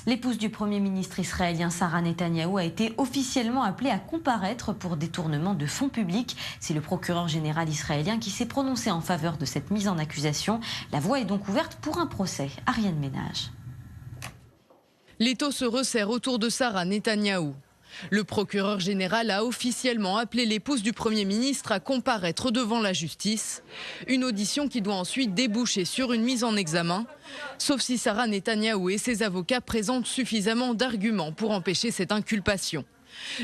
L'épouse du Premier ministre israélien Sarah Netanyahou a été officiellement appelée à comparaître pour détournement de fonds publics. C'est le procureur général israélien qui s'est prononcé en faveur de cette mise en accusation. La voie est donc ouverte pour un procès. Ariane Ménage. L'étau se resserre autour de Sarah Netanyahou. Le procureur général a officiellement appelé l'épouse du Premier ministre à comparaître devant la justice. Une audition qui doit ensuite déboucher sur une mise en examen, sauf si Sarah Netanyahou et ses avocats présentent suffisamment d'arguments pour empêcher cette inculpation.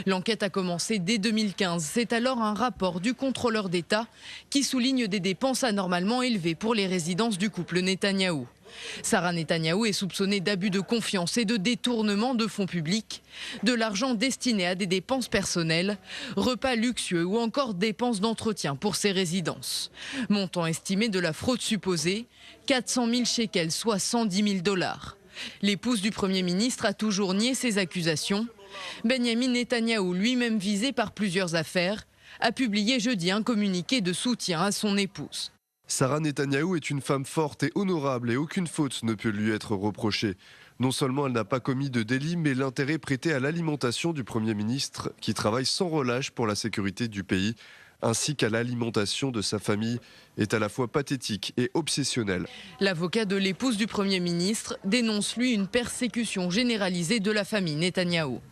L'enquête a commencé dès 2015. C'est alors un rapport du contrôleur d'État qui souligne des dépenses anormalement élevées pour les résidences du couple Netanyahou. Sarah Netanyahou est soupçonnée d'abus de confiance et de détournement de fonds publics, de l'argent destiné à des dépenses personnelles, repas luxueux ou encore dépenses d'entretien pour ses résidences. Montant estimé de la fraude supposée, 400 000 shekels, soit 110 000 $. L'épouse du Premier ministre a toujours nié ces accusations. Benjamin Netanyahou, lui-même visé par plusieurs affaires, a publié jeudi un communiqué de soutien à son épouse. Sarah Netanyahou est une femme forte et honorable et aucune faute ne peut lui être reprochée. Non seulement elle n'a pas commis de délit, mais l'intérêt prêté à l'alimentation du Premier ministre, qui travaille sans relâche pour la sécurité du pays, ainsi qu'à l'alimentation de sa famille, est à la fois pathétique et obsessionnel. L'avocat de l'épouse du Premier ministre dénonce lui une persécution généralisée de la famille Netanyahou.